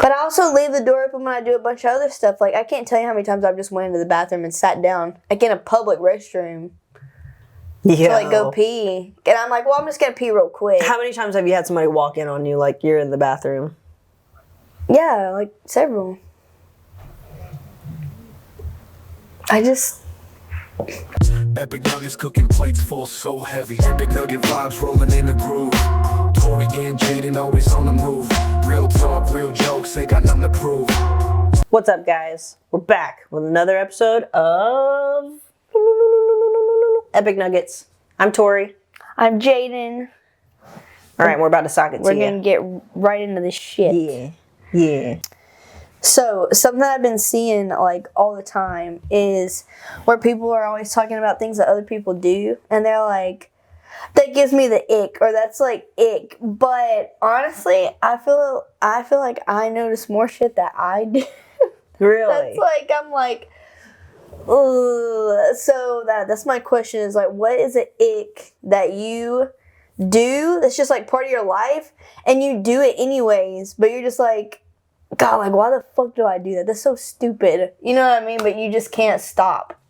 But I also leave the door open when I do a bunch of other stuff. Like, I can't tell you how many times I've just went into the bathroom and sat down, like in a public restroom. Yeah. To like go pee. And I'm like, well, I'm just going to pee real quick. How many times have you had somebody walk in on you like you're in the bathroom? Yeah, like several. I just... Epic Nuggets cooking plates full so heavy. Epic Nugget vibes rolling in the groove. Tori and Jaden always on the move. Real talk, real jokes, ain't got nothing to prove. What's up, guys? We're back with another episode of Epic Nuggets. I'm Tori. I'm Jaden. All right, we're about to sock it to you. We're going to get right into this shit. Yeah. So, something that I've been seeing, like, all the time is where people are always talking about things that other people do, and they're like, that gives me the ick, or that's, like, ick. But, honestly, I feel like I notice more shit that I do. Really? That's, like, I'm like, ugh. So, that's my question is, like, what is an ick that you do that's just, like, part of your life, and you do it anyways, but you're just, like, God, like, why the fuck do I do that? That's so stupid. You know what I mean? But you just can't stop.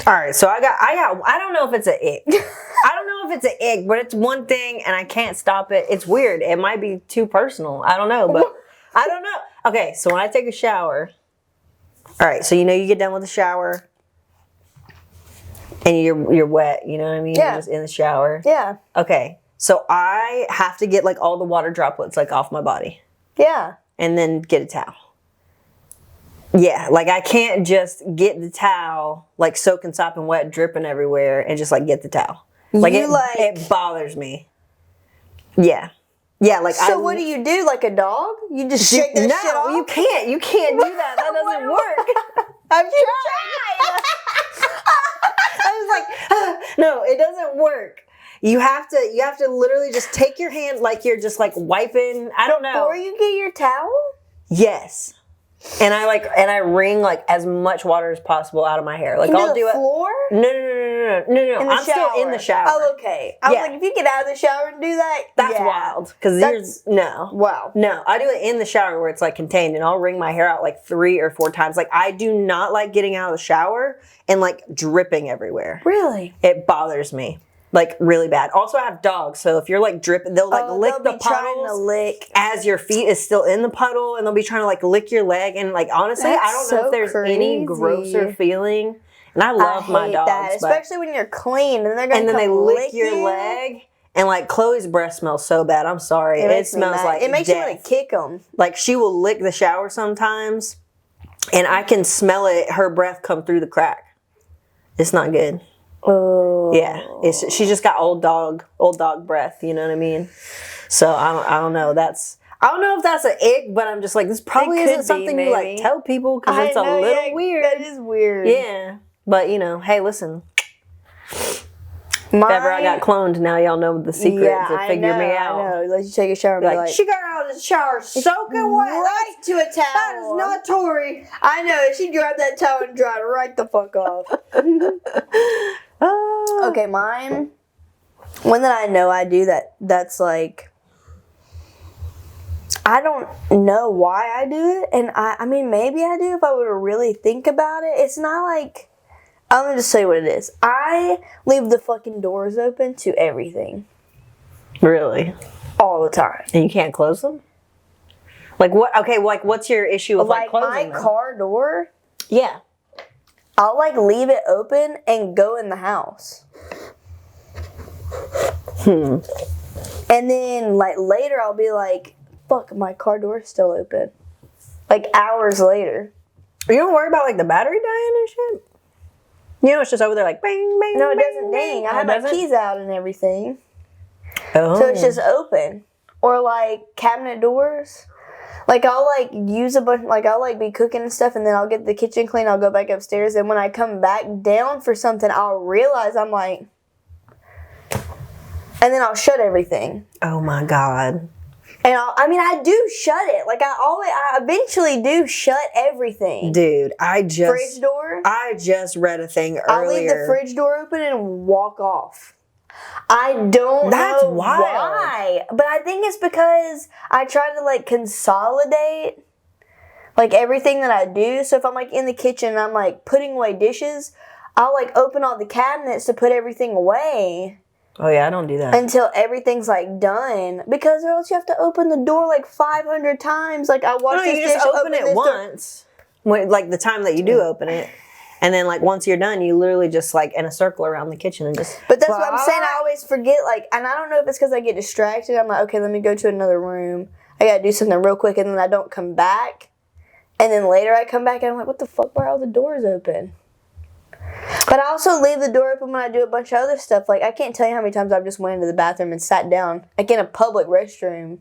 All right, so I don't know if it's an ick. I don't know if it's an ick, but it's one thing and I can't stop it. It's weird. It might be too personal. I don't know, but I don't know. Okay, so when I take a shower, all right, so you know you get done with the shower and you're wet, you know what I mean? Yeah. You're just in the shower. Yeah. Okay, so I have to get like all the water droplets like off my body. Yeah. And then get a towel. Yeah, like I can't just get the towel like soaking, sopping wet, dripping everywhere, and just like get the towel. Like it bothers me. Yeah, like so what do you do? Like a dog? You just shake that shit off? No, you can't. You can't do that. That doesn't work. I've tried. I was like, no, it doesn't work. You have to literally just take your hand like you're just like wiping. I don't know. Before you get your towel? Yes. And I wring like as much water as possible out of my hair. Like Into I'll the do it. floor? No. I'm still in the shower. Oh, okay. I was like, if you get out of the shower and do that, that's wild. Because wow. No, I do it in the shower where it's like contained, and I'll wring my hair out like 3 or 4 times. Like I do not like getting out of the shower and like dripping everywhere. Really? It bothers me. Like really bad. Also, I have dogs, so if you're like dripping, they'll like lick the puddles as your feet is still in the puddle, and they'll be trying to like lick your leg. And like honestly, I don't know if there's any grosser feeling. And I love my dogs, that, especially when you're clean and they're gonna then they lick your leg. And like Chloe's breath smells so bad. I'm sorry, it smells like it makes death. you want to kick them. Like she will lick the shower sometimes, and I can smell it. Her breath come through the crack. It's not good. Oh. Yeah, she just got old dog breath. You know what I mean? So I don't know. I don't know if that's an ick, but I'm just like this probably isn't something you like tell people because it's a little weird. That is weird. Yeah, but you know, hey, listen. If ever I got cloned, now y'all know the secret to figure me out. I know. Let you take a shower and be like, she got out of the shower soaking wet. Right to a towel. That is not Tori. I know. She grabbed that towel and dried right the fuck off. Okay, mine. One that I know I do that's like, I don't know why I do it, and I mean maybe I do if I were to really think about it. It's not like, I'm gonna just tell you what it is. I leave the fucking doors open to everything. Really? All the time. And you can't close them? Like what? Okay, like what's your issue with like closing my car door? Yeah. I'll like leave it open and go in the house. And then like later I'll be like, fuck, my car door's still open. Like hours later. You don't worry about like the battery dying and shit? You know, it's just over there like bang, bang, No, it bang, doesn't bang. ding. I have my keys out and everything. Oh. So it's just open. Or like cabinet doors. Like I'll like use a bunch, like I'll like be cooking and stuff, and then I'll get the kitchen clean, I'll go back upstairs, and when I come back down for something, I'll realize I'm like, and then I'll shut everything. Oh my God. And I do shut it. Like I eventually do shut everything. Dude, fridge door. I just read a thing earlier. I'll leave the fridge door open and walk off. I don't That's know wild. why, but I think it's because I try to like consolidate like everything that I do. So if I'm like in the kitchen and I'm like putting away dishes, I'll like open all the cabinets to put everything away Oh yeah, I don't do that. until everything's like done, because or else you have to open the door like 500 times. Like I watch No, this you just dish, open it this door. once, when, like the time that you do open it, and then like once you're done, you literally just like in a circle around the kitchen and just. But that's what I'm saying. I always forget, like, and I don't know if it's because I get distracted. I'm like, okay, let me go to another room. I gotta do something real quick, and then I don't come back. And then later I come back and I'm like, what the fuck? Why are all the doors open? But I also leave the door open when I do a bunch of other stuff. Like, I can't tell you how many times I've just went into the bathroom and sat down, like in a public restroom,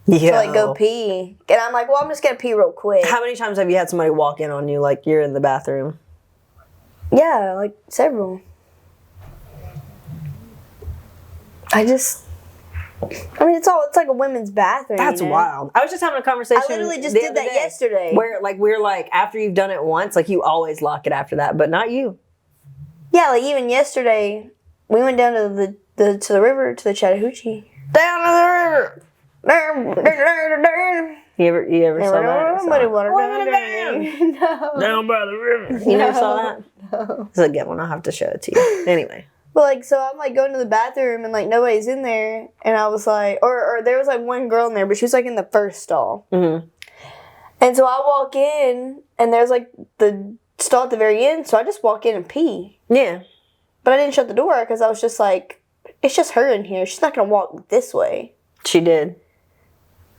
Yeah. to like go pee. And I'm like, well, I'm just gonna pee real quick. How many times have you had somebody walk in on you like you're in the bathroom? Yeah, like several. I mean, it's like a women's bathroom. That's you know? wild. I was just having a conversation. I literally just the did other that day yesterday. Where like we're like after you've done it once, like you always lock it after that, but not you. Yeah, like even yesterday, we went down to the river, to the Chattahoochee. Down to the river. You ever saw that? Somebody water Living down in a van. No. Down by the river. You never saw that? No. It's a good one. I'll have to show it to you. Anyway. But like, so I'm like going to the bathroom and like nobody's in there, and I was like, or there was like one girl in there, but she was like in the first stall. Mm-hmm. And so I walk in, and there's like the stall at the very end, so I just walk in and pee. Yeah. But I didn't shut the door because I was just like, it's just her in here. She's not gonna walk this way. She did.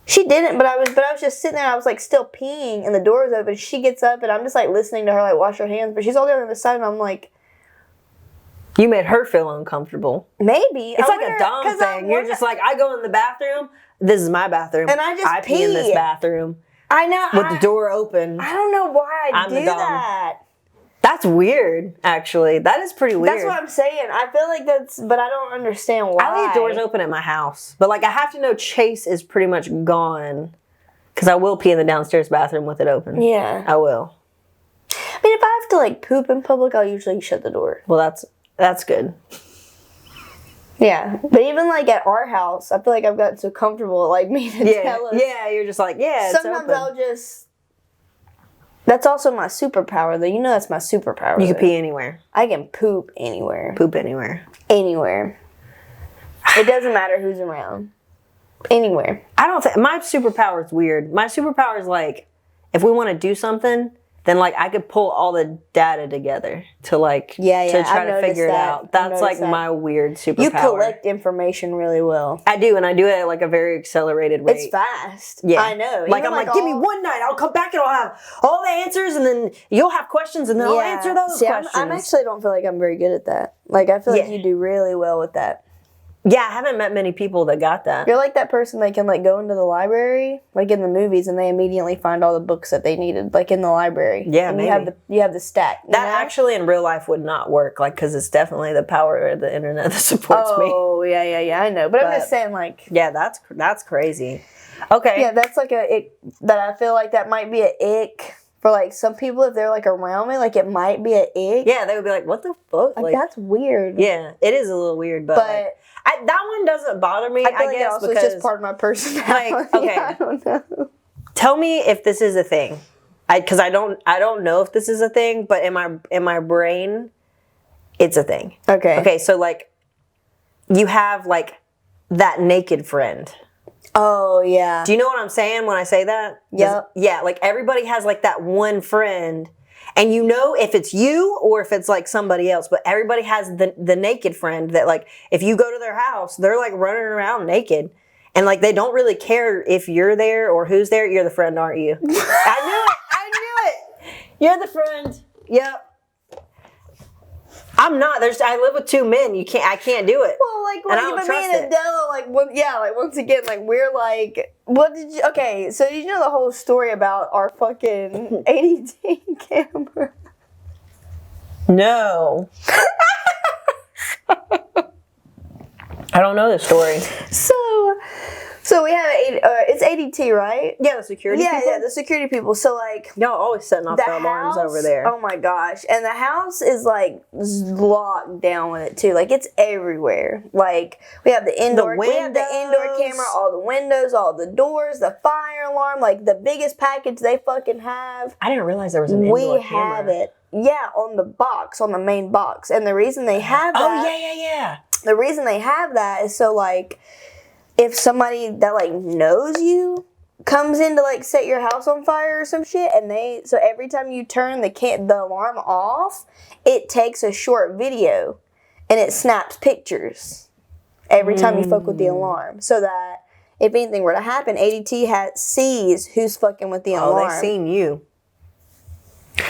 She didn't, but I was just sitting there. I was like still peeing, and the door was open. She gets up, and I'm just like listening to her like wash her hands, but she's all the way on the side, and I'm like, You made her feel uncomfortable. maybe It's like a dumb thing. You're just like, I go in the bathroom. This is my bathroom. And I just pee in this pee. bathroom I know with the door open. I don't know why I I'm the do dom. that. That's weird, actually. That is pretty weird. That's what I'm saying. I feel like but I don't understand why. I leave doors open at my house. But like I have to know Chase is pretty much gone. Because I will pee in the downstairs bathroom with it open. Yeah. I will. I mean, if I have to like poop in public, I'll usually shut the door. Well, that's good. Yeah. But even like at our house, I feel like I've gotten so comfortable like me to Yeah. tell us. Yeah, you're just like, yeah, it's Sometimes open. I'll just. That's also my superpower, though. You know that's my superpower. You can though. pee anywhere. I can poop anywhere. Poop anywhere. Anywhere. It doesn't matter who's around. Anywhere. I don't think my superpower is weird. My superpower is like, if we want to do something, then like I could pull all the data together to like Yeah, to I've try to noticed figure it that. out. I've That's like noticed that. my weird superpower. You collect information really well. I do, and I do it at like a very accelerated rate. It's fast. Yeah, I know. Like Even, I'm like, give me all- one night. I'll come back and I'll have all the answers, and then you'll have questions, and then I'll answer those See, questions. I'm actually don't feel like I'm very good at that. Like I feel like Yeah. you do really well with that. Yeah, I haven't met many people that got that. You're like that person that can like go into the library, like in the movies, and they immediately find all the books that they needed, like in the library. Yeah, and maybe. you have the stack. you That know? actually in real life would not work, like because it's definitely the power of the internet that supports me. Oh yeah, I know. But I'm But- just saying, like, Yeah, that's crazy. Okay. yeah, that's like a ick that I feel like that might be an ick for like some people if they're like around me. Like it might be an ick. Yeah, they would be like, "What the fuck?" like that's weird. yeah, it is a little weird, but, but like, that one doesn't bother me. I feel I like guess it also because is just part of my personality. Like, okay. I don't know. tell me if this is a thing, because I don't know if this is a thing, but in my brain, it's a thing. Okay. Okay, so like, you have like that naked friend. Oh yeah. Do you know what I'm saying when I say that? Yep. Yeah, like everybody has like that one friend, and you know if it's you or if it's like somebody else, but everybody has the naked friend that like if you go to their house, they're like running around naked. And like they don't really care if you're there or who's there. You're the friend, aren't you? I knew it. You're the friend. Yep. I'm not. I live with two men. I can't do it. Well, like, And I don't but me trust and it. Adele, like, like once again, like, we're like, what did you? Okay, so did you know the whole story about our fucking ADT camera? No. I don't know the story. So So we have it's ADT, right? Yeah, the security people. Yeah, the security people. So like Y'all always setting off the the alarms house, over there. oh my gosh. And the house is like locked down with it too. Like it's everywhere. Like we have the indoor camera, all the windows, all the doors, the fire alarm, like the biggest package they fucking have. I didn't realize there was an indoor camera. We have it. Yeah, on the main box. And the reason they have that. Oh yeah. The reason they have that is so like if somebody that like knows you comes in to like set your house on fire or some shit, and so every time you turn the alarm off, it takes a short video and it snaps pictures every time you fuck with the alarm, so that if anything were to happen, ADT sees who's fucking with the alarm. Oh, they seen you.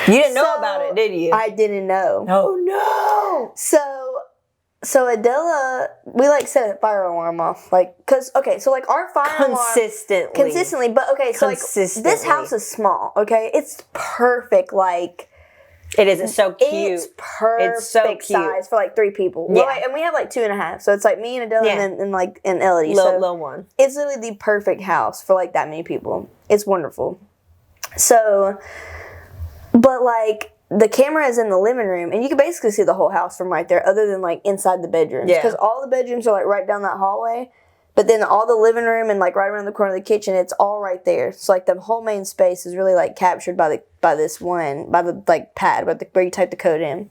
You didn't know about it, did you? I didn't know. Oh no. So Adela, we like set a fire alarm off, like, so like our fire alarm consistently, but okay, so like this house is small, okay, it's perfect, like it is. It's so cute. It's perfect size for like 3 people. Yeah, and we have like 2.5, so it's like me and Adela and Elodie. Little one. It's literally the perfect house for like that many people. It's wonderful. So, but like. The camera is in the living room, and you can basically see the whole house from right there, other than like inside the bedrooms. Yeah. Because all the bedrooms are like right down that hallway, but then all the living room and like right around the corner of the kitchen, it's all right there. So like the whole main space is really like captured by the like pad where you type the code in.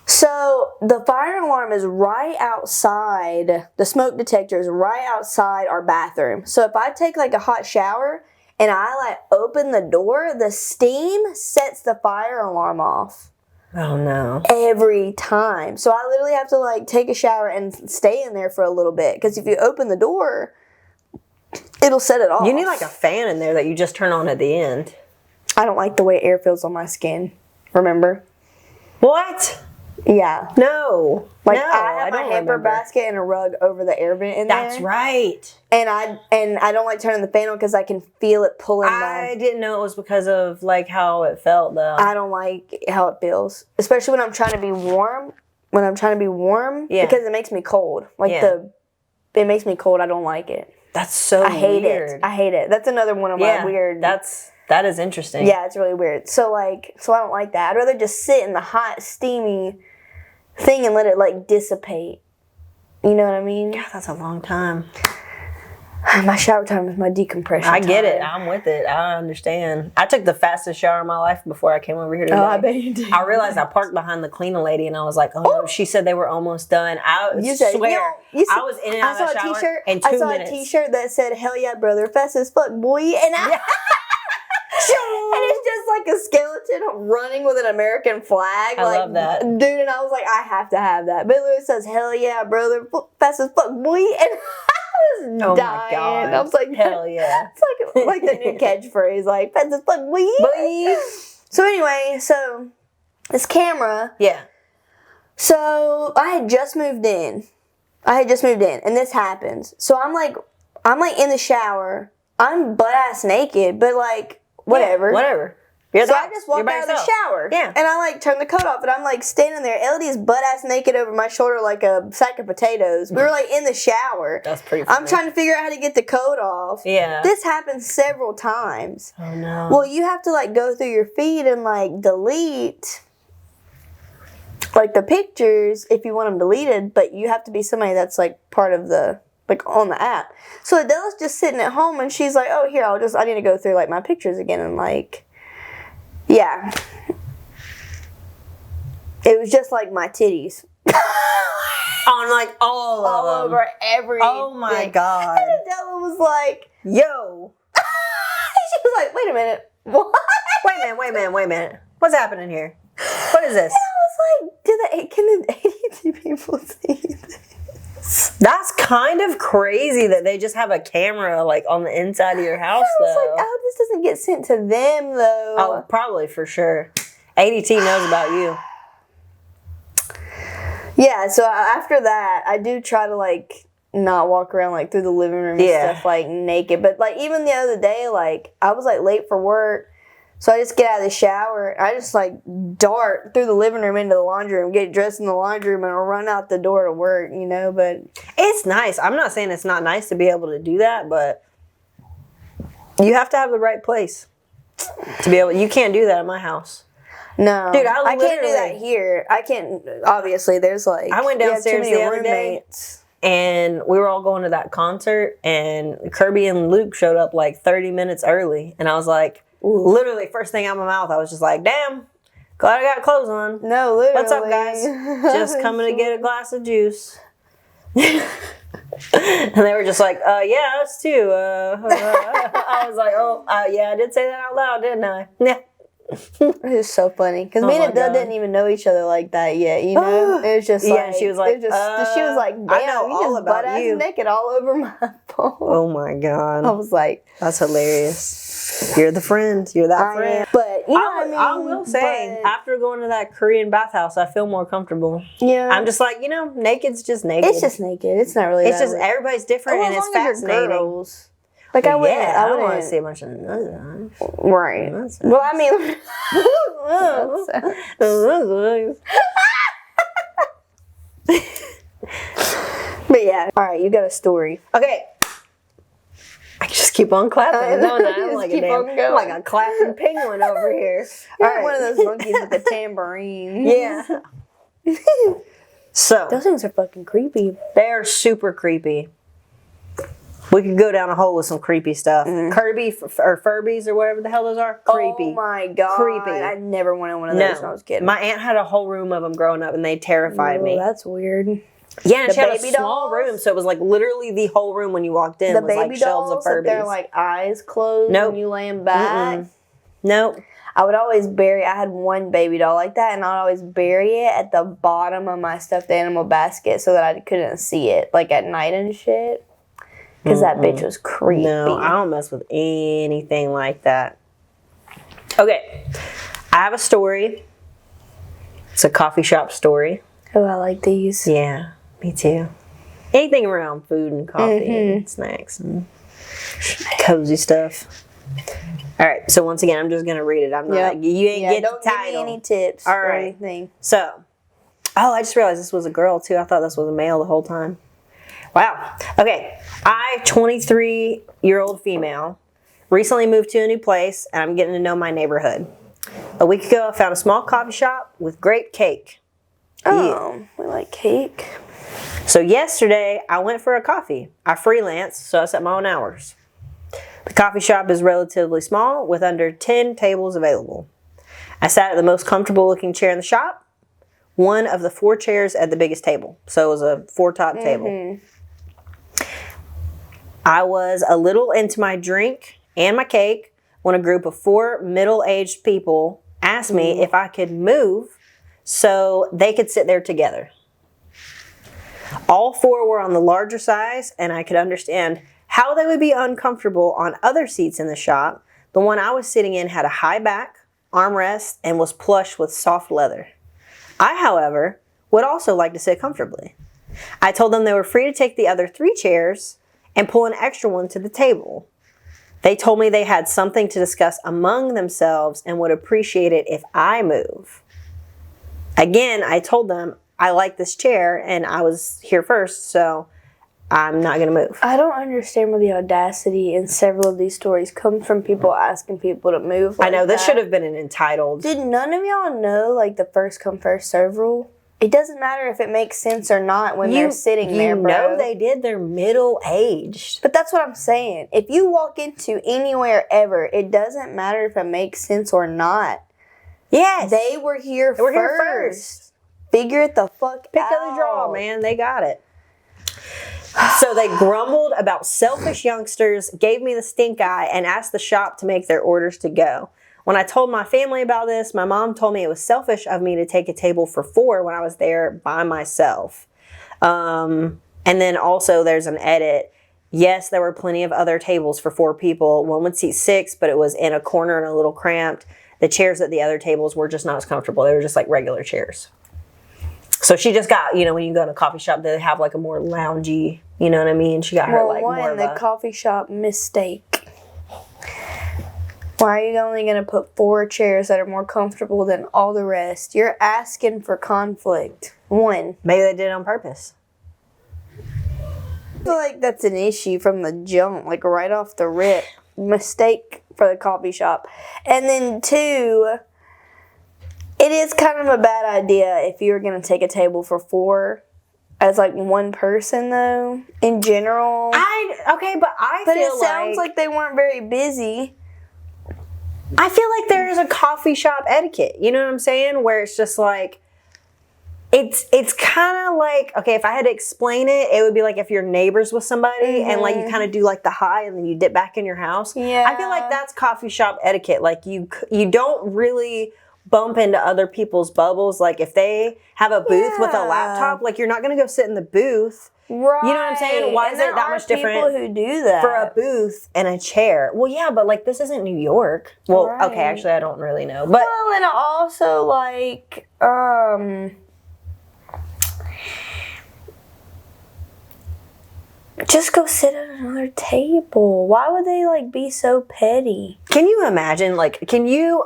So the fire alarm is right outside. The smoke detector is right outside our bathroom. So if I take like a hot shower and I like open the door, the steam sets the fire alarm off. Oh no. Every time. So I literally have to like take a shower and stay in there for a little bit, because if you open the door, it'll set it off. You need like a fan in there that you just turn on at the end. I don't like the way air feels on my skin. Remember? What? Yeah. No. Like no, I have my hamper remember. basket and a rug over the air vent in there. That's right. And I don't like turning the fan on because I can feel it pulling. I didn't know it was because of like how it felt though. I don't like how it feels, especially when I'm trying to be warm. Yeah. Because it makes me cold. Like it makes me cold. I don't like it. That's so I hate weird. it. I hate it. That's another one of my weird. That is interesting. Yeah, it's really weird. So I don't like that. I'd rather just sit in the hot, steamy thing and let it like dissipate. You know what I mean? Yeah, that's a long time. My shower time is my decompression I get time. it. I'm with it. I understand. I took the fastest shower of my life before I came over here today. Oh, I bet you did. I realized I parked behind the cleaning lady and I was like, oh no, she said they were almost done. I swear, I was in and out of the shower in 2 minutes. I saw a t-shirt that said, hell yeah, brother, fast as fuck, boy. And and it's just like a skeleton running with an American flag. I love that. Dude, and I was like, I have to have that. But it literally says, hell yeah, brother, fast as fuck, boy. And I was dying. My God. I was like, hell yeah. It's like the new catchphrase, like, fast as fuck, boy. So anyway, this camera. Yeah. So I had just moved in. And this happens. So I'm like in the shower. I'm butt ass naked, but like, whatever. Yeah, whatever. So I just walked out of the shower. Yeah. And I like turned the coat off and I'm like standing there. Elodie is butt ass naked over my shoulder like a sack of potatoes. We were like in the shower. That's pretty funny. I'm trying to figure out how to get the coat off. Yeah. This happens several times. Oh no. Well, you have to like go through your feed and like delete like the pictures if you want them deleted, but you have to be somebody that's like part of the like on the app. So Adela's just sitting at home and she's like, oh, here, I need to go through like my pictures again. And like, yeah. It was just like my titties. On like all of them. Over everything. Oh my God. And Adela was like, yo. she was like, wait a minute. What? Wait a minute. What's happening here? What is this? And I was like, can the ADT people see this? That's kind of crazy that they just have a camera like on the inside of your house, I was though. like, oh, this doesn't get sent to them, though. Oh, probably for sure. ADT knows about you. Yeah, so after that, I do try to like not walk around like through the living room and stuff like naked. But like even the other day, like I was like late for work. So I just get out of the shower. I just like dart through the living room into the laundry room, get dressed in the laundry room, and run out the door to work, you know. But it's nice. I'm not saying it's not nice to be able to do that, but you have to have the right place to be able. You can't do that at my house. no, Dude, I can't do that here. I can't. Obviously, there's like I went we have downstairs too many the other day. roommates. And we were all going to that concert, and Kirby and Luke showed up like 30 minutes early. And I was like, literally, first thing out of my mouth, I was just like, damn, glad I got clothes on. No, literally. What's up, guys? Just coming to get a glass of juice. And they were just like, yeah, us too. I was like, oh, yeah, I did say that out loud, didn't I? Yeah. It was so funny because Oh me my and Adele God. didn't even know each other like that yet. You know, it was just Yeah, like and she was like, it just, she was like, damn, I know you all just about butt-ass you. naked all over my phone. Oh my I God. was like, That's hilarious. You're the friend. You're that I friend. am. But you know what I mean. I will say, But, after going to that Korean bathhouse, I feel more comfortable. yeah, I'm just like, naked's just naked. it's just naked. It's not really. It's that just weird. everybody's different, Well, and as it's long as you're fascinating. girls. Like I wouldn't. Yeah, I I don't want wouldn't to see a bunch of nuts. Right. That's- Well, I mean. But yeah. All right, you got a story. Okay. I just keep on clapping, don't I? I'm Just like keep on I'm going. like a clapping penguin over here. You're All right. one of those monkeys with the tambourine. Yeah. So Those things are fucking creepy. they're super creepy. We could go down a hole with some creepy stuff. Kirby or Furbies or whatever the hell those are. Creepy. Oh my god. Creepy. I never wanted one of those when I was a kid. My aunt had a whole room of them growing up, and they terrified me. That's weird. Yeah, and The she had a baby small dolls? room, so it was like literally the whole room when you walked in The was baby like shelves of dolls, if they're Furbies. like eyes closed Nope. when you lay them back. Nope. I would always bury. I had one baby doll like that, and I'd always bury it at the bottom of my stuffed animal basket so that I couldn't see it, like at night and shit. Because that bitch was creepy. No, I don't mess with anything like that. Okay, I have a story. It's a coffee shop story. Oh, I like these. Yeah, me too. Anything around food and coffee and snacks and cozy stuff. All right, so once again, I'm just gonna read it. I'm not. Yep. You ain't get don't the give me title. any tips All or right. anything. So, I just realized this was a girl too. I thought this was a male the whole time. Wow. Okay, 23-year-old female, recently moved to a new place, and I'm getting to know my neighborhood. A week ago, I found a small coffee shop with great cake. Oh, we like cake. So yesterday, I went for a coffee. I freelance, so I set my own hours. The coffee shop is relatively small, with under 10 tables available. I sat at the most comfortable looking chair in the shop, one of the 4 chairs at the biggest table. So it was a 4-top table. I was a little into my drink and my cake when a group of 4 middle-aged people asked me if I could move so they could sit there together. All 4 were on the larger size, and I could understand how they would be uncomfortable on other seats in the shop. The one I was sitting in had a high back, armrest, and was plush with soft leather. I, however, would also like to sit comfortably. I told them they were free to take the other 3 chairs and pull an extra one to the table. They told me they had something to discuss among themselves and would appreciate it if I move. Again, I told them I like this chair and I was here first, so I'm not going to move. I don't understand where the audacity in several of these stories come from people asking people to move. I know, like this that. should have been an entitled. Did none of y'all know, like, the first come, first serve rule? It doesn't matter if it makes sense or not when they're sitting there, bro. You know they did. They're middle-aged. But that's what I'm saying. If you walk into anywhere ever, it doesn't matter if it makes sense or not. Yes. They were here were first. here first. Figure it the fuck Pick out. of the draw, man. They got it. So they grumbled about selfish youngsters, gave me the stink eye, and asked the shop to make their orders to go. When I told my family about this, my mom told me it was selfish of me to take a table for 4 when I was there by myself. And then also there's an edit. Yes, there were plenty of other tables for 4 people. One would seat 6, but it was in a corner and a little cramped. The chairs at the other tables were just not as comfortable. They were just like regular chairs. So she just got, when you go to a coffee shop, they have like a more loungy, you know what I mean? She got her like more of the a... coffee shop mistake. Why are you only going to put 4 chairs that are more comfortable than all the rest? You're asking for conflict. 1. Maybe they did it on purpose. I feel like that's an issue from the jump, like right off the rip. Mistake for the coffee shop. And then 2, it is kind of a bad idea if you were going to take a table for 4 as like one person though, in general. But it sounds like they weren't very busy. I feel like there's a coffee shop etiquette. You know what I'm saying? Where it's just like, it's kind of like, okay, if I had to explain it, it would be like if you're neighbors with somebody and like you kind of do like the hi and then you dip back in your house. Yeah. I feel like that's coffee shop etiquette. Like you don't really bump into other people's bubbles. Like if they have a booth with a laptop, like you're not going to go sit in the booth. Right. You know what I'm saying? Why is it that much different people who do that for a booth and a chair? Well, yeah, but like this isn't New York. Well, Right. okay, actually I don't really know. But well, and also like just go sit at another table. Why would they like be so petty? can you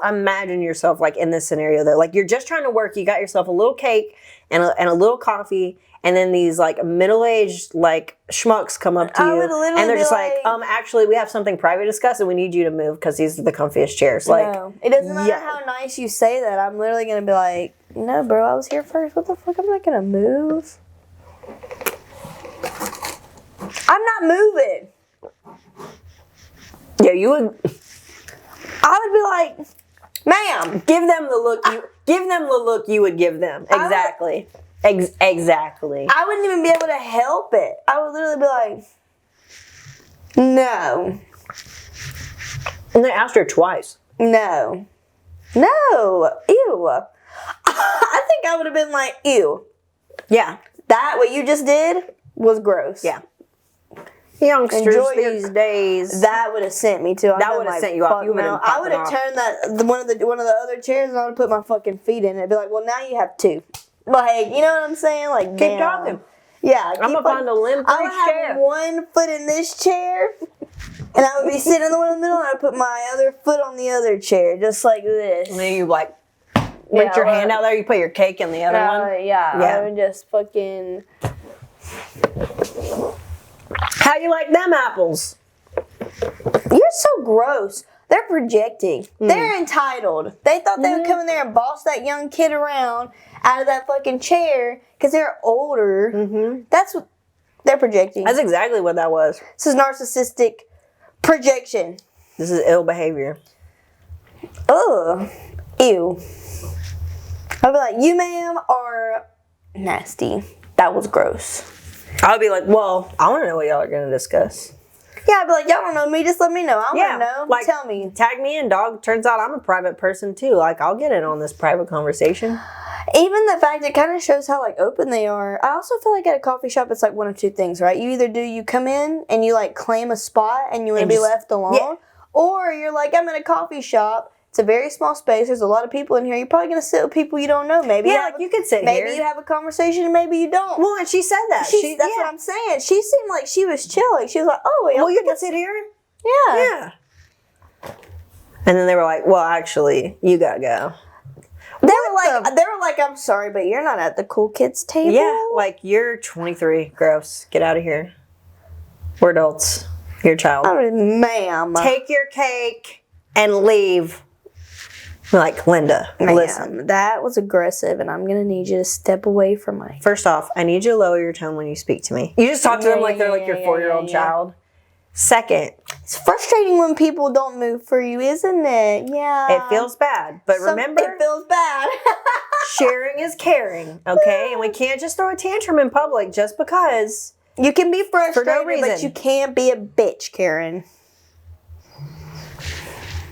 imagine yourself like in this scenario though? Like you're just trying to work, you got yourself a little cake and a little coffee, and then these like middle-aged like schmucks come up to you and they're just like, actually we have something private to discuss and we need you to move because these are the comfiest chairs. Like, no, it doesn't matter how nice you say that. I'm literally gonna be like, no, bro, I was here first. What the fuck? I'm not gonna move. I'm not moving. Yeah, you would. I would be like, ma'am, Give them the look you would give them. Exactly. Exactly. I wouldn't even be able to help it. I would literally be like, no, And they asked her twice. no, ew. I think I would have been like, ew. Yeah. That, what you just did, was gross. Yeah. Youngsters Enjoy these days. That would have sent me too. That would have sent you off. You would have. I would have turned one of the other chairs and I would have put my fucking feet in it. It'd be like, well, now you have 2. Like, you know what I'm saying? Like, Keep talking. Yeah, I'm gonna find a limp I would chair. have one foot in this chair, and I would be sitting in the one in the middle, and I would put my other foot on the other chair, just like this. And then you like reach your hand out there. You put your cake in the other one. Yeah, I would just fucking. How you like them apples? You're so gross. They're projecting. They're entitled. They thought they would come in there and boss that young kid around out of that fucking chair because they're older. That's what they're projecting. That's exactly what that was. This is narcissistic projection. This is ill behavior. Ugh. Ew. I'd be like, you ma'am are nasty. That was gross. I would be like, well, I want to know what y'all are going to discuss. Yeah, I'd be like, y'all don't know me, just let me know. I want to know. Like, Tell me. Tag me in, dog. Turns out I'm a private person too. Like, I'll get in on this private conversation. Even the fact it kind of shows how like open they are. I also feel like at a coffee shop it's like one of 2 things, right? You either you come in and you like claim a spot and you want to be left alone, or you're like, I'm in a coffee shop. It's a very small space. There's a lot of people in here. You're probably gonna sit with people you don't know. Maybe you could sit here. Maybe you have a conversation and maybe you don't. Well, and she said that. That's what I'm saying. She seemed like she was chill. Like she was like, oh, well, you can sit here. Yeah. Yeah. And then they were like, well, actually, you gotta go. They were like, I'm sorry, but you're not at the cool kids table. Yeah, like you're 23. Gross. Get out of here. We're adults. You're a child. Ma'am. Take your cake and leave. Like, Linda, listen. That was aggressive, and I'm going to need you to step away from my... First off, I need you to lower your tone when you speak to me. You just talk to them like they're like your 4-year-old child. Second, it's frustrating when people don't move for you, isn't it? Yeah. It feels bad. But remember, it feels bad. sharing is caring, okay? And we can't just throw a tantrum in public just because. You can be frustrated, reason. but you can't be a bitch, Karen.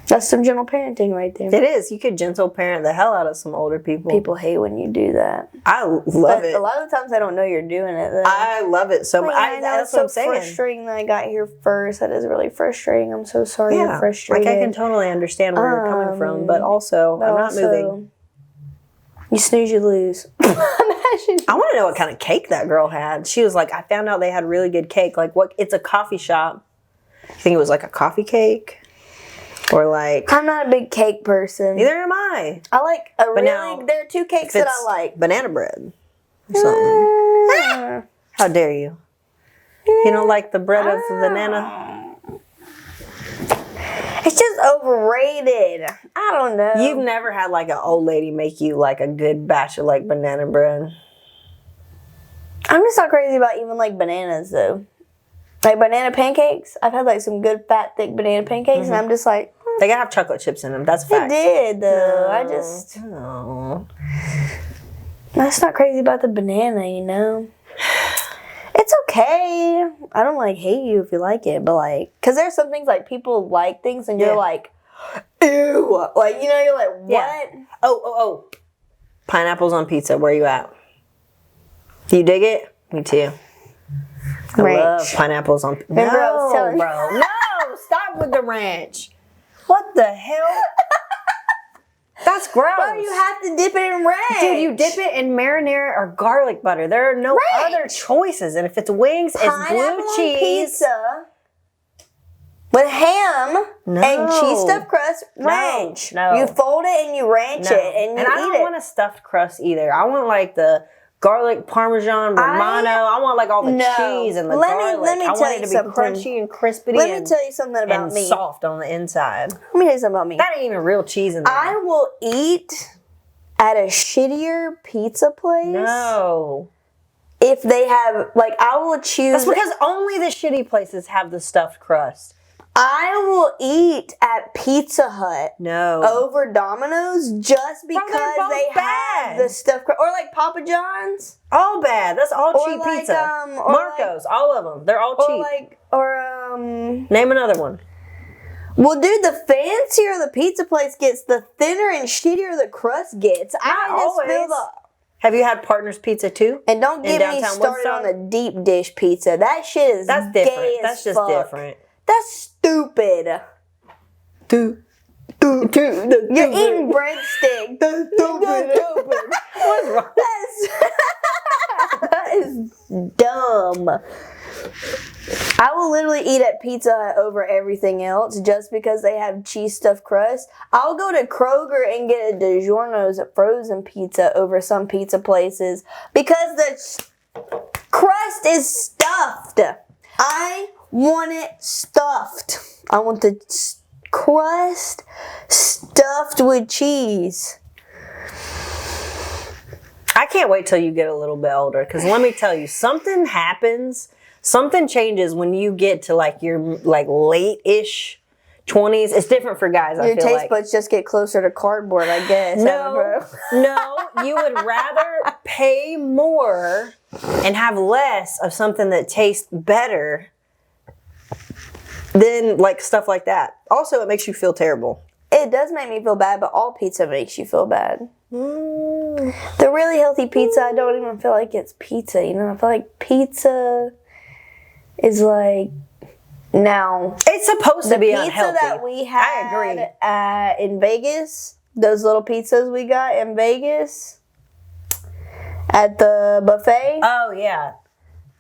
That's some gentle parenting right there. It is. You could gentle parent the hell out of some older people. People hate when you do that. I love it. A lot of the times I don't know you're doing it, though. I love it so much. That's what I'm saying. It's so frustrating that I got here first. That is really frustrating. I'm so sorry you're frustrated. Like I can totally understand where you're coming from, but also, I'm not moving. You snooze, you lose. I want to know what kind of cake that girl had. She was like, I found out they had really good cake. Like, what? It's a coffee shop. I think it was like a coffee cake. Or like, I'm not a big cake person. neither am I. I like now, there are two cakes that I like. Banana bread or something. How dare you? You don't like the bread of the banana? It's just overrated. I don't know. You've never had like an old lady make you like a good batch of like banana bread? I'm just not crazy about even like bananas though. Like banana pancakes. I've had like some good fat thick banana pancakes and I'm just like, They gotta have chocolate chips in them. That's a fact. It did though. No. I'm just not crazy about the banana, you know. It's okay. I don't like hate you if you like it, but like, cause there's some things like people like things and you're like, ew. Like, you know, you're like, what? Yeah. Oh. Pineapples on pizza. Where you at? Do you dig it? Me too. I love pineapples on pizza. Remember I was telling bro. No, stop with the ranch. What the hell? That's gross. Bro, you have to dip it in ranch. Dude, you dip it in marinara or garlic butter. There are no other choices. And if it's wings, it's blue cheese. Pizza with ham and cheese stuffed crust, ranch. No. You fold it and you ranch it and you eat it. I don't want a stuffed crust either. I want like the garlic parmesan romano. I want like all the cheese and the garlic. Let me I tell want it you to be something. crunchy and crispy. Let me tell you something about and me. soft on the inside. Let me tell you something about me. That ain't even real cheese in there. I will eat at a shittier pizza place. No. If they have, like, I will choose. That's because only the shitty places have the stuffed crust. I will eat at Pizza Hut over Domino's just because they have the stuffed crust. Or like Papa John's. All bad. That's all cheap pizza. Marco's, all of them. They're all cheap. Name another one. Well, dude, the fancier the pizza place gets, the thinner and shittier the crust gets. Have you had Partners Pizza too? And don't get me started on the deep dish pizza. That shit is different. That's just different. That's stupid. You're eating breadstick. That's stupid. What's wrong? That is dumb. I will literally eat at Pizza Hut over everything else just because they have cheese stuffed crust. I'll go to Kroger and get a DiGiorno's frozen pizza over some pizza places because the crust is stuffed. I want it stuffed. I want the crust stuffed with cheese. I can't wait till you get a little bit older because let me tell you, something happens. Something changes when you get to like your like late-ish 20s. It's different for guys. Your taste buds just get closer to cardboard, I guess. No, you would rather pay more and have less of something that tastes better than like stuff like that. Also, it makes you feel terrible. It does make me feel bad, but all pizza makes you feel bad. The really healthy pizza, I don't even feel like it's pizza. You know, I feel like pizza is like now. It's supposed to be unhealthy. The pizza that we had in Vegas, those little pizzas we got in Vegas at the buffet. Oh yeah.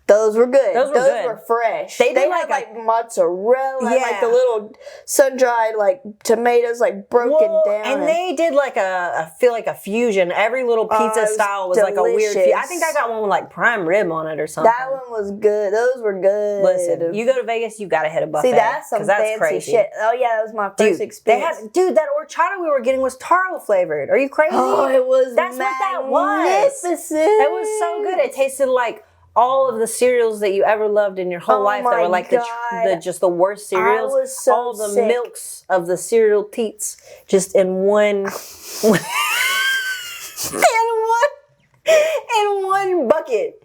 Those were good. Those were fresh. They had like mozzarella, like the little sun-dried like tomatoes, like broken down. And they did like I feel like a fusion. Every little pizza style was like a weird. I think I got one with like prime rib on it or something. That one was good. Those were good. Listen, you go to Vegas, you gotta hit a buffet. See, that's some fancy crazy shit. Oh yeah, that was my first experience. That horchata we were getting was taro flavored. Are you crazy? Oh, it was. That's what that was. It was so good. It tasted like all of the cereals that you ever loved in your whole life that were like just the worst cereals. I was so all the sick. Milks of the cereal teats just in one in one bucket.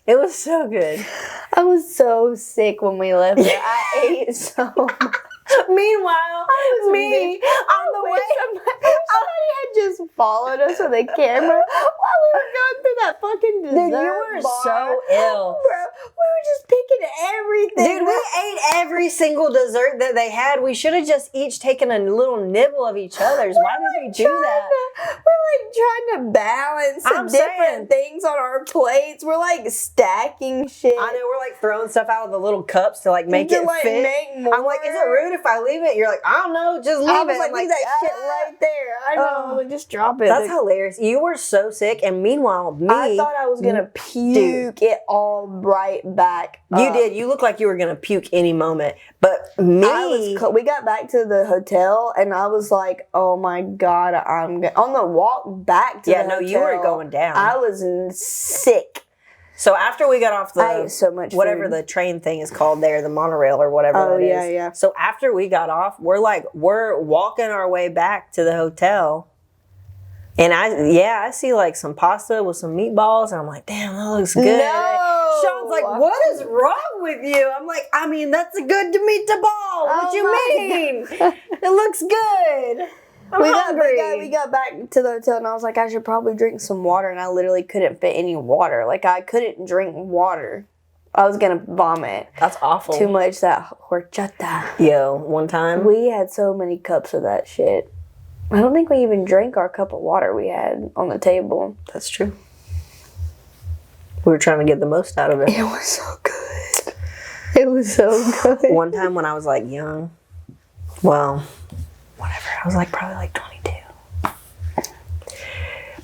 It was so good. I was so sick when we left there. I ate so much. Meanwhile, me on the way. Somebody had just followed us with a camera while we were going through that fucking dessert Dude, you were bar. so ill. Bro, we were just picking everything. Dude, we ate every single dessert that they had. We should have just each taken a little nibble of each other's. Why did we do that? We're like trying to balance the I'm saying. different things on our plates. We're like stacking shit. I know, we're like throwing stuff out of the little cups to like make To, it like, fit. make more. I'm like, is it rude if I leave it? You're like, I don't know, just leave I it. was like, I'm leave that shit "Ah." right there. I know. Just drop it. That's hilarious. You were so sick, and meanwhile, me. I thought I was gonna puke it all right back. You did. You looked like you were gonna puke any moment. But me, We got back to the hotel, and I was like, "Oh my god, on the walk back to the hotel." you were going down. I was sick. So after we got off I ate so much whatever food. the train thing is called there, the monorail or whatever that is. yeah. So after we got off, we're walking our way back to the hotel. And I see like some pasta with some meatballs, and I'm like, damn, that looks good. No! Sean's like, what is wrong with you? I'm like, I mean, that's a good meatball. What you mean? It looks good. I'm hungry. We got back to the hotel, and I was like, I should probably drink some water, and I literally couldn't fit any water. Like, I couldn't drink water. I was gonna vomit. That's awful. Too much that horchata. Yo, one time. We had so many cups of that shit. I don't think we even drank our cup of water we had on the table. That's true. We were trying to get the most out of it. It was so good. It was so good. One time when I was like young, well, whatever, I was like probably like 22.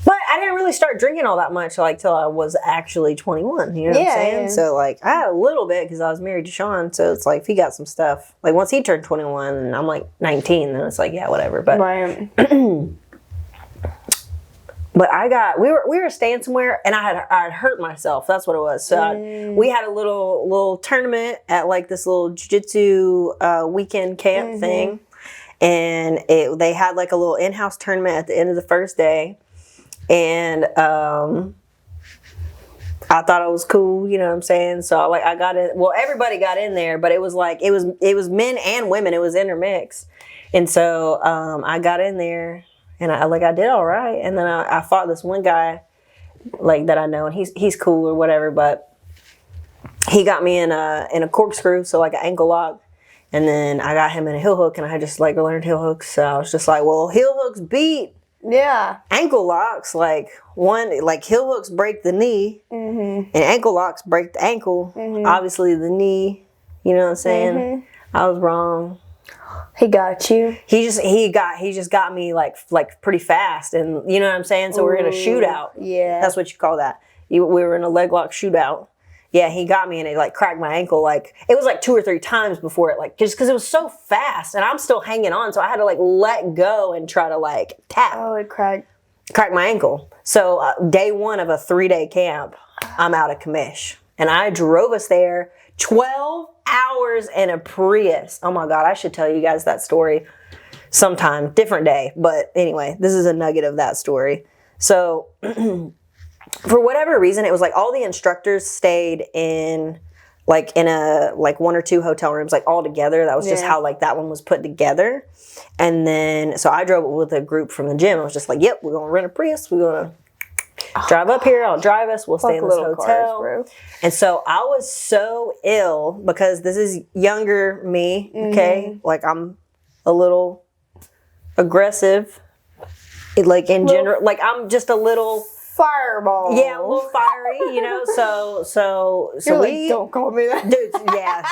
But I didn't really start drinking all that much like till I was actually 21. You know what I'm saying? Yeah. So like I had a little bit because I was married to Sean. So it's like if he got some stuff, like once he turned 21 and I'm like 19, then it's like yeah, whatever. But Right. But we were staying somewhere and I had hurt myself. That's what it was. So we had a little tournament at like this little jiu-jitsu weekend camp thing, and they had like a little in-house tournament at the end of the first day, and I thought it was cool. You know what I'm saying? So like I got in. Well, everybody got in there, but it was like it was men and women. It was intermixed, and so I got in there. And I did all right. And then I fought this one guy like that I know, and he's cool or whatever, but he got me in a corkscrew, so like an ankle lock. And then I got him in a heel hook, and I had just like learned heel hooks. So I was just like, well, heel hooks beat ankle locks. Like heel hooks break the knee, and ankle locks break the ankle. Obviously the knee, you know what I'm saying? I was wrong. He got you. He just got me like pretty fast, and you know what I'm saying. So we're in a shootout. Yeah, that's what you call that. We were in a leg lock shootout. Yeah, he got me, and it like cracked my ankle. Like it was like 2 or 3 times before it, like just because it was so fast, and I'm still hanging on, so I had to like let go and try to like tap. Oh, it cracked my ankle. So day 1 of a 3-day camp, I'm out of commish, and I drove us there 12 hours in a Prius. Oh my God, I should tell you guys that story sometime, different day. But anyway, this is a nugget of that story. So for whatever reason, it was like all the instructors stayed in a 1 or 2 hotel rooms, like all together. That was just how like that one was put together. And then, so I drove with a group from the gym. I was just like, yep, we're going to rent a Prius. We're going to drive up here. I'll drive us. We'll stay in this hotel. Cars, bro. And so I was so ill because this is younger me. Okay. Like I'm a little aggressive, like in general, like I'm just a little fireball. Yeah, a little fiery, you know. So You're we like, don't call me that, dude. Yeah,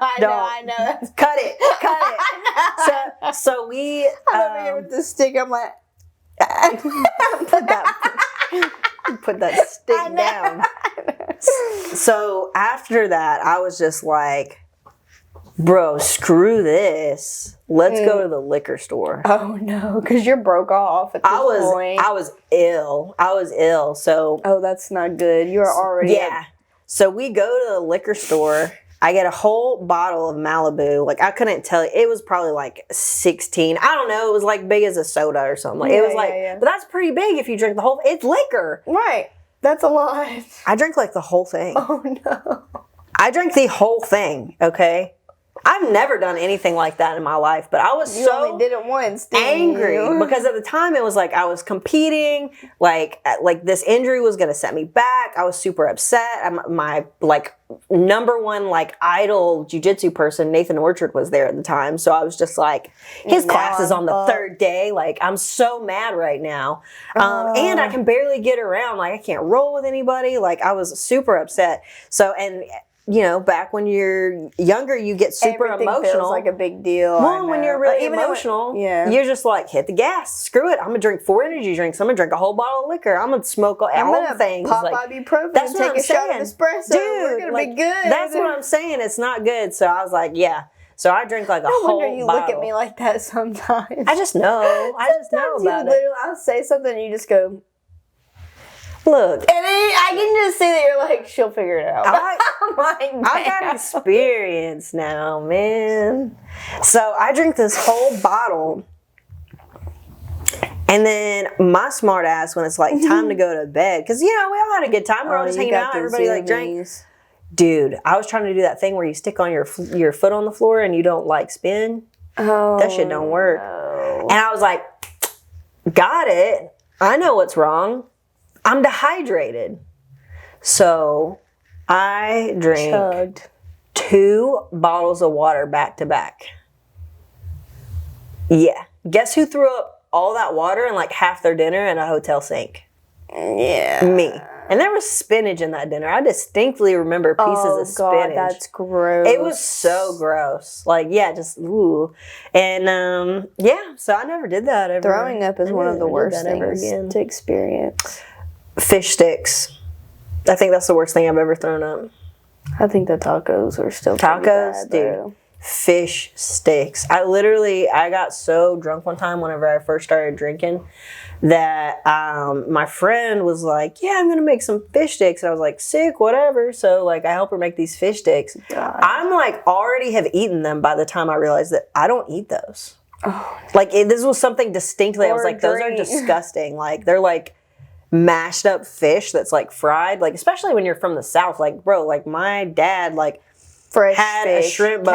I know. Cut it. So we. I'm over here with the stick. I'm like, put that stick down. So after that, I was just like, bro, screw this. Let's go to the liquor store. Oh no, because you're broke off at this point. I was ill. So that's not good. You're already So we go to the liquor store. I get a whole bottle of Malibu. Like I couldn't tell you. It was probably like 16. I don't know. It was like big as a soda or something. It was but that's pretty big if you drink the whole. It's liquor. Right. That's a lot. I drank like the whole thing. Oh no. I drank the whole thing. Okay. I've never done anything like that in my life, but I was You only did it once, didn't angry you? because at the time it was like I was competing, like this injury was gonna set me back. I was super upset. My like number one like idol jiu-jitsu person, Nathan Orchard, was there at the time, so I was just like, his class is on the third day. Like, I'm so mad right now, and I can barely get around. Like, I can't roll with anybody. Like, I was super upset. So and. You know, back when you're younger, you get super Everything emotional. feels like a big deal. Well, when you're really even emotional, yeah, you're just like, hit the gas. Screw it. I'm gonna drink 4 energy drinks. I'm gonna drink a whole bottle of liquor. I'm gonna smoke all the things. Pop like, ibuprofen. that's And what take I'm a shot saying. of espresso. Dude, We're gonna like, be good. That's what I'm saying. It's not good. So I was like, yeah. So I drink like a No whole wonder you bottle. look at me like that sometimes. I just know. I just know Sometimes you about it. literally, I'll say something and you just go, Look, and then I can just see that you're like, she'll figure it out. I'm like, I got experience now, man. So I drink this whole bottle. And then my smart ass, when it's like time to go to bed, because, you know, we all had a good time. We're all just hanging out. Everybody like drank. Dude, I was trying to do that thing where you stick on your foot on the floor and you don't like spin. Oh, That shit don't work. no. And I was like, got it. I know what's wrong. I'm dehydrated. So I drank Chugged. 2 bottles of water back to back. Yeah. Guess who threw up all that water and like half their dinner in a hotel sink? Yeah. Me. And there was spinach in that dinner. I distinctly remember pieces of spinach. God, that's gross. It was so gross. Like, yeah, just ooh. And yeah, so I never did that ever. Throwing up is one of the worst things again. to experience. Fish sticks. I think that's the worst thing I've ever thrown up. I think the tacos are still pretty Tacos, bad, though. dude. Fish sticks. I got so drunk one time whenever I first started drinking that my friend was like, yeah, I'm gonna make some fish sticks, and I was like, sick, whatever. So like I help her make these fish sticks. God. I'm like already have eaten them by the time I realized that I don't eat those. Like this was something distinctly I was Or like, those are drink. disgusting. Like they're like mashed up fish that's like fried, like especially when you're from the South. Like, bro, like my dad like Fresh had fish, a shrimp boat,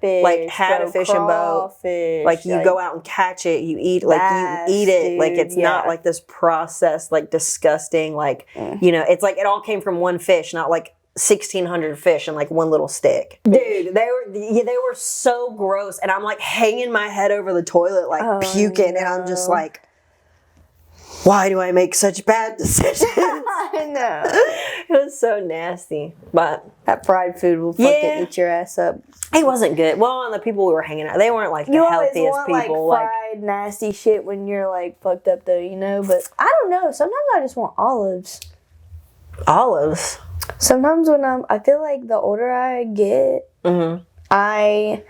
catfish, like had a fishing boat. crawfish, Like you go out and catch it, you eat, like bass, you eat it, like dude, it's not yeah. like this processed, like disgusting, like you know, it's like it all came from one fish, not like 1,600 fish in like one little stick. Dude, they were so gross, and I'm like hanging my head over the toilet, like puking, and I'm just like, why do I make such bad decisions? I know. It was so nasty, but That fried food will fucking eat your ass up. it wasn't good. Well, and the people we were hanging out, they weren't like the You always healthiest want people. like fried nasty shit when you're like fucked up though, you know. But I don't know. Sometimes I just want olives. Olives. Sometimes when I feel like the older I get, Mm-hmm. I'm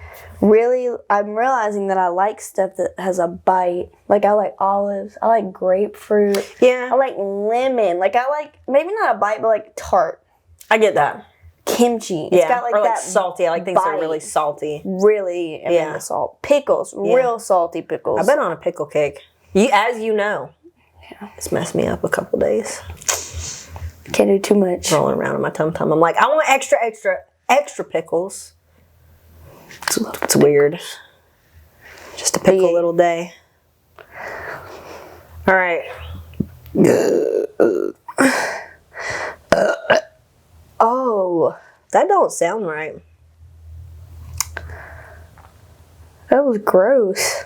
realizing that I like stuff that has a bite. Like I like olives. I like grapefruit. Yeah, I like lemon. Like I like maybe not a bite, but like tart. I get that. Kimchi. Yeah, It's got like or like that salty. I like things that are bite. really salty. Really, and Yeah. the salt. Pickles. Yeah. Real salty pickles. I've been on a pickle kick. As you know, it's messed me up a couple days. Can't do too much. Rolling around in my tum tum. I'm like, I want extra pickles. It's weird. Just a pickle Yeah. little day. All right. Oh, That don't sound right. that was gross.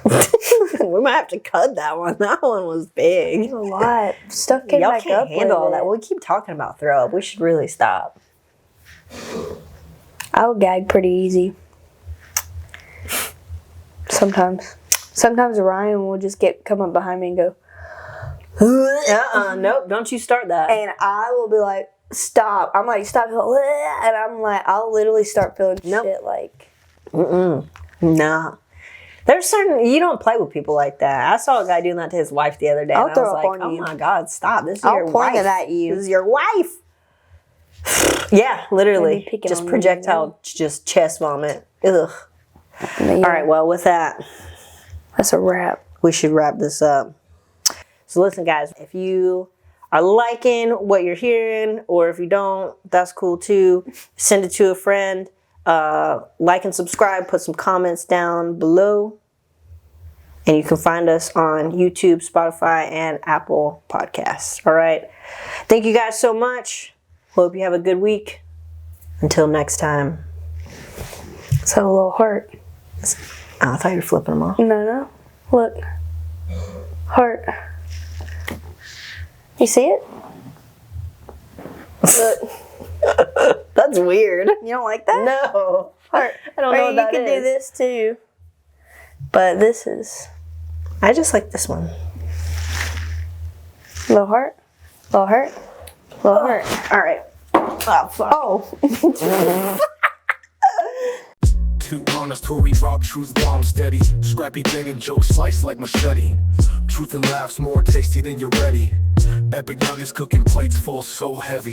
We might have to cut that one. That one was big. A lot. Stuff came Y'all back can't up handle all with that. it. We keep talking about throw up. We should really stop. I'll gag pretty easy. Sometimes Ryan will just come up behind me and go, Nope, don't you start that. and I will be like, stop. I'm like, stop. He'll, and I'm like, I'll literally start feeling shit like. Nah. There's certain, you don't play with people like that. I saw a guy doing that to his wife the other day. I'll and I throw was up like, on oh you. my God, stop. This is I'll your point wife. it at you. This is your wife. Yeah, literally. Maybe picking Just on me, projectile, just chest vomit. Ugh. Yeah, All right, well, with that, that's a wrap. we should wrap this up. So listen, guys, if you are liking what you're hearing, or if you don't, that's cool too. Send it to a friend. like and subscribe. Put some comments down below. And you can find us on YouTube, Spotify, and Apple Podcasts. All right. Thank you guys so much. Hope you have a good week. Until next time. It's a little heart. Oh, I thought you were flipping them off. No. Look. Heart. You see it? Look. That's weird. You don't like that? No. Heart. I don't know what that you can is. do this too. But this is I just like this one. little heart. Little heart. Little heart. All right. Oh, fuck. Oh. Two honest who we rock, truth bomb steady. Scrappy thing and joke slice like machete. Truth and laughs more tasty than you're ready. Epic nuggets cooking plates full so heavy.